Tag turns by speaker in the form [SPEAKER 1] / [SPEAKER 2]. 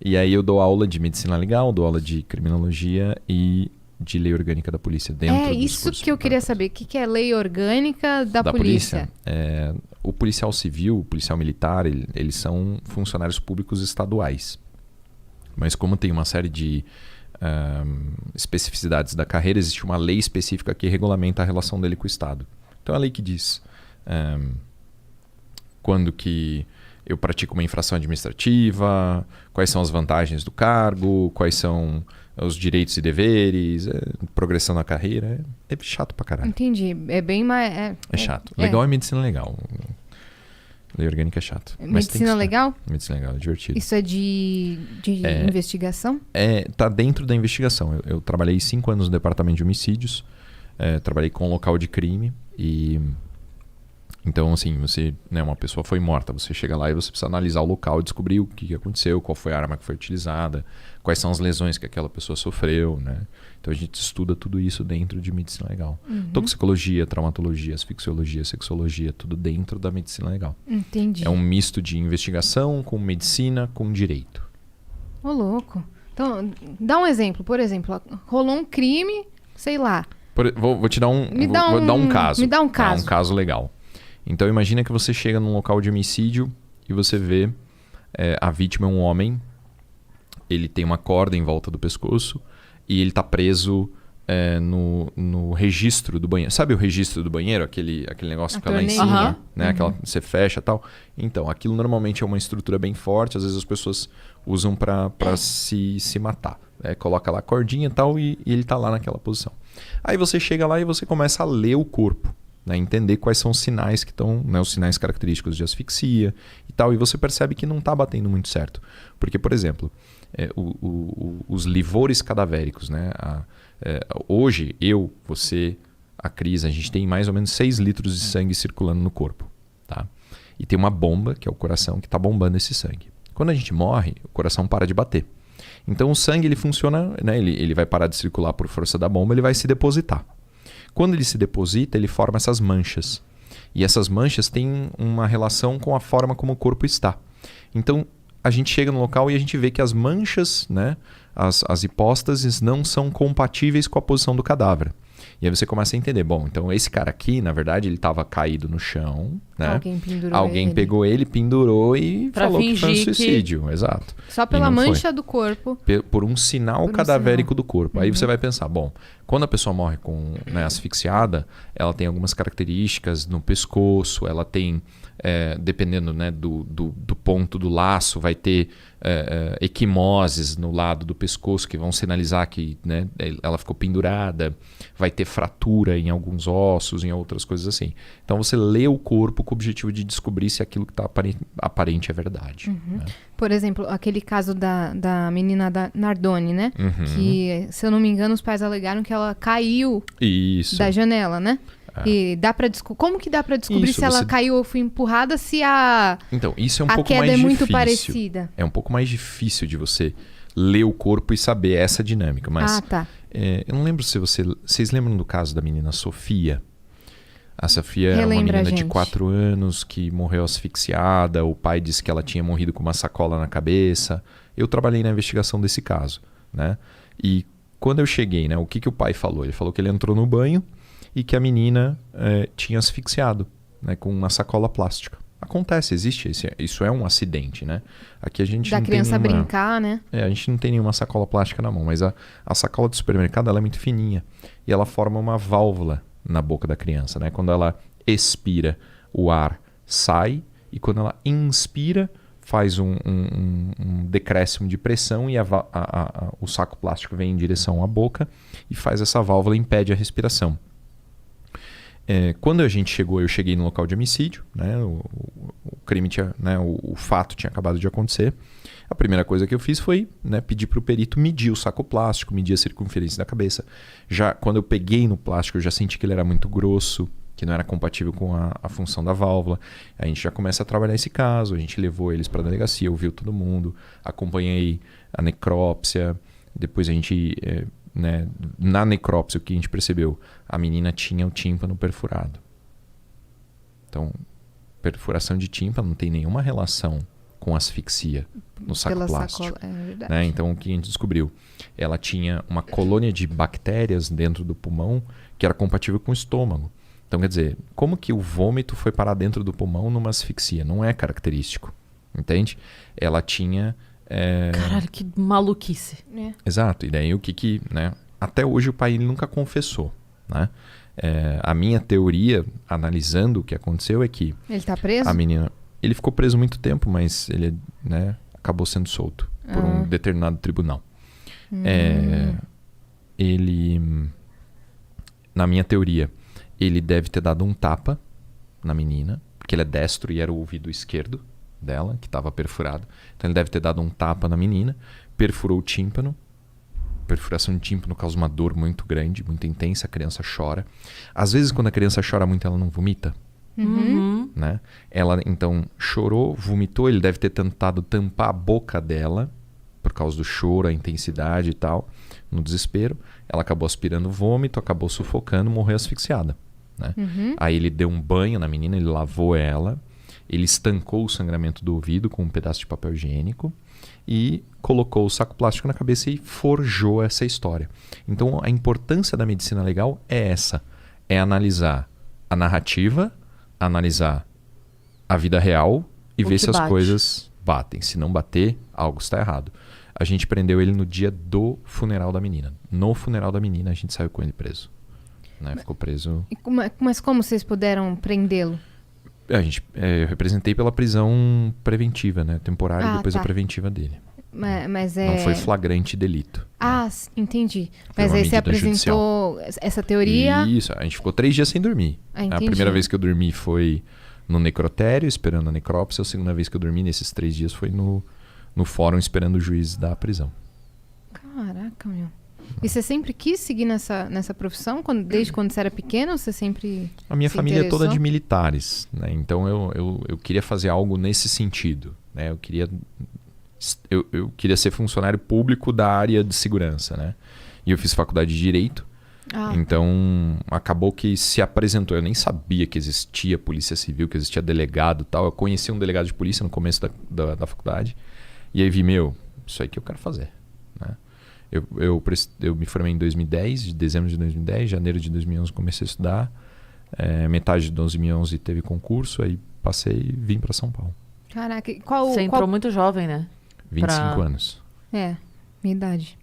[SPEAKER 1] E aí eu dou aula de medicina legal, dou aula de criminologia e de lei orgânica da polícia dentro dos
[SPEAKER 2] isso
[SPEAKER 1] cursos
[SPEAKER 2] que eu queria saber. O que é lei orgânica da polícia?
[SPEAKER 1] O policial civil, o policial militar, eles são funcionários públicos estaduais. Mas como tem uma série de especificidades da carreira, existe uma lei específica que regulamenta a relação dele com o Estado. Então é a lei que diz quando que eu pratico uma infração administrativa, quais são as vantagens do cargo, quais são os direitos e deveres, progressão na carreira. É chato pra caralho.
[SPEAKER 2] Entendi. É bem mais...
[SPEAKER 1] É chato. Legal é medicina legal. Lei orgânica é chato.
[SPEAKER 2] Medicina legal?
[SPEAKER 1] Medicina legal, é divertido.
[SPEAKER 2] Isso é de investigação?
[SPEAKER 1] Tá dentro da investigação. Eu trabalhei 5 anos no departamento de homicídios, trabalhei com local de crime e... Então, assim, uma pessoa foi morta, você chega lá e você precisa analisar o local, descobrir o que aconteceu, qual foi a arma que foi utilizada, quais são as lesões que aquela pessoa sofreu, né? Então a gente estuda tudo isso dentro de medicina legal. Toxicologia, traumatologia, asfixiologia, sexologia, tudo dentro da medicina legal.
[SPEAKER 2] Entendi.
[SPEAKER 1] É um misto de investigação com medicina, com direito.
[SPEAKER 2] Ô, louco. Então, dá um exemplo. Por exemplo, rolou um crime, sei lá.
[SPEAKER 1] Vou te dar vou dar um caso.
[SPEAKER 2] Me dá um caso.
[SPEAKER 1] Um caso legal. Então imagina que você chega num local de homicídio e você vê a vítima é um homem, ele tem uma corda em volta do pescoço e ele está preso no registro do banheiro. Sabe o registro do banheiro? Aquele negócio que fica lá em cima, né? Você fecha e tal. Então, aquilo normalmente é uma estrutura bem forte, às vezes as pessoas usam para se matar. Coloca lá a cordinha e tal e ele está lá naquela posição. Aí você chega lá e você começa a ler o corpo. Né, entender quais são os sinais que estão, né, os sinais característicos de asfixia e tal, e você percebe que não está batendo muito certo. Porque, por exemplo, os livores cadavéricos, né, hoje, você, a Cris, a gente tem mais ou menos 6 litros de sangue circulando no corpo. Tá? E tem uma bomba, que é o coração, que está bombando esse sangue. Quando a gente morre, o coração para de bater. Então o sangue ele funciona, né, ele vai parar de circular por força da bomba, ele vai se depositar. Quando ele se deposita, ele forma essas manchas. E essas manchas têm uma relação com a forma como o corpo está. Então, a gente chega no local e a gente vê que as manchas, né, as hipóstases, não são compatíveis com a posição do cadáver. E aí você começa a entender, bom, então esse cara aqui, na verdade, ele estava caído no chão, né? Alguém pegou ele, pendurou e falou que foi um suicídio. Exato.
[SPEAKER 2] Só pela mancha do corpo.
[SPEAKER 1] Por um sinal cadavérico do corpo. Aí você vai pensar, bom, quando a pessoa morre asfixiada, ela tem algumas características no pescoço, ela tem, dependendo, né, do ponto do laço, vai ter equimoses no lado do pescoço que vão sinalizar que, né, ela ficou pendurada, vai ter fratura em alguns ossos, em outras coisas assim. Então você lê o corpo com o objetivo de descobrir se aquilo que está aparente é verdade. Né?
[SPEAKER 2] Por exemplo, aquele caso da menina da Nardoni, né? Que, se eu não me engano, os pais alegaram que ela caiu da janela, né? E como que dá para descobrir se ela caiu ou foi empurrada, se
[SPEAKER 1] Então, isso é um
[SPEAKER 2] a
[SPEAKER 1] pouco
[SPEAKER 2] queda
[SPEAKER 1] mais
[SPEAKER 2] é muito
[SPEAKER 1] difícil.
[SPEAKER 2] parecida?
[SPEAKER 1] É um pouco mais difícil de você ler o corpo e saber essa dinâmica. Mas eu não lembro se vocês lembram do caso da menina Sofia? A Sofia é uma menina de 4 anos que morreu asfixiada. O pai disse que ela tinha morrido com uma sacola na cabeça. Eu trabalhei na investigação desse caso, né? E quando eu cheguei, né, o que o pai falou? Ele falou que ele entrou no banho e que a menina tinha asfixiado, né, com uma sacola plástica. Acontece, existe. Isso é um acidente, né? Aqui a gente não
[SPEAKER 2] criança
[SPEAKER 1] tem nenhuma,
[SPEAKER 2] brincar, né?
[SPEAKER 1] a gente não tem nenhuma sacola plástica na mão, mas a sacola do supermercado ela é muito fininha e ela forma uma válvula na boca da criança, né? Quando ela expira, o ar sai e quando ela inspira, faz um decréscimo de pressão e o saco plástico vem em direção à boca e faz essa válvula e impede a respiração. Quando a gente chegou, eu cheguei no local de homicídio, né? O crime tinha, né? O fato tinha acabado de acontecer. A primeira coisa que eu fiz foi, né, pedir para o perito medir o saco plástico, medir a circunferência da cabeça. Já quando eu peguei no plástico, eu já senti que ele era muito grosso, que não era compatível com a função da válvula. A gente já começa a trabalhar esse caso, a gente levou eles para a delegacia, ouviu todo mundo, acompanhei a necrópsia, depois a gente... né, na necrópsia, o que a gente percebeu? A menina tinha o tímpano perfurado. Então, perfuração de tímpano não tem nenhuma relação com asfixia no saco
[SPEAKER 2] Pela
[SPEAKER 1] plástico.
[SPEAKER 2] sacola, é verdade.
[SPEAKER 1] Né? Então, o que a gente descobriu? Ela tinha uma colônia de bactérias dentro do pulmão que era compatível com o estômago. Então, quer dizer, como que o vômito foi parar dentro do pulmão numa asfixia? Não é característico, entende? Ela tinha...
[SPEAKER 3] Caralho, que maluquice.
[SPEAKER 1] Exato. E daí o que né? Até hoje o pai nunca confessou, né? A minha teoria, analisando o que aconteceu, é que...
[SPEAKER 2] Ele tá preso?
[SPEAKER 1] A menina... Ele ficou preso muito tempo, mas ele, né, acabou sendo solto por um determinado tribunal. Ele... Na minha teoria, ele deve ter dado um tapa na menina, porque ele é destro e era o ouvido esquerdo dela, que estava perfurado. Então ele deve ter dado um tapa na menina, perfurou o tímpano. Perfuração de tímpano causa uma dor muito grande, muito intensa, a criança chora. Às vezes, quando a criança chora muito, ela não vomita. Né? Ela, então, chorou, vomitou, ele deve ter tentado tampar a boca dela, por causa do choro, a intensidade e tal, no desespero. Ela acabou aspirando vômito, acabou sufocando, morreu asfixiada. Né? Aí ele deu um banho na menina, ele lavou ela, ele estancou o sangramento do ouvido com um pedaço de papel higiênico e colocou o saco plástico na cabeça e forjou essa história. Então a importância da medicina legal é essa, é analisar a narrativa, analisar a vida real e ver se as coisas batem. Se não bater, algo está errado. A gente prendeu ele no dia do funeral da menina. No funeral da menina a gente saiu com ele preso. Né? Ficou preso...
[SPEAKER 2] Mas como vocês puderam prendê-lo?
[SPEAKER 1] Eu representei pela prisão preventiva, né? Temporária e depois a preventiva dele.
[SPEAKER 2] Mas
[SPEAKER 1] Não foi flagrante delito.
[SPEAKER 2] Entendi. Mas aí você apresentou essa teoria...
[SPEAKER 1] Isso, a gente ficou 3 dias sem dormir. A primeira vez que eu dormi foi no necrotério, esperando a necrópsia. A segunda vez que eu dormi nesses 3 dias foi no fórum, esperando o juiz da prisão.
[SPEAKER 2] Caraca, meu. E você sempre quis seguir nessa profissão? Desde quando você era pequeno, você sempre
[SPEAKER 1] A minha família é toda de militares, né? Então eu queria fazer algo nesse sentido, né? Eu queria ser funcionário público da área de segurança, né? E eu fiz faculdade de Direito. Então acabou que se apresentou. Eu nem sabia que existia polícia civil, que existia delegado e tal. Eu conheci um delegado de polícia no começo da faculdade. E aí vi, isso aí que eu quero fazer, né? Eu me formei em 2010, de dezembro de 2010, janeiro de 2011 comecei a estudar. Metade de 2011 teve concurso, aí passei e vim para São Paulo.
[SPEAKER 2] Caraca,
[SPEAKER 3] Você entrou muito jovem, né?
[SPEAKER 1] 25 anos.
[SPEAKER 2] Minha idade.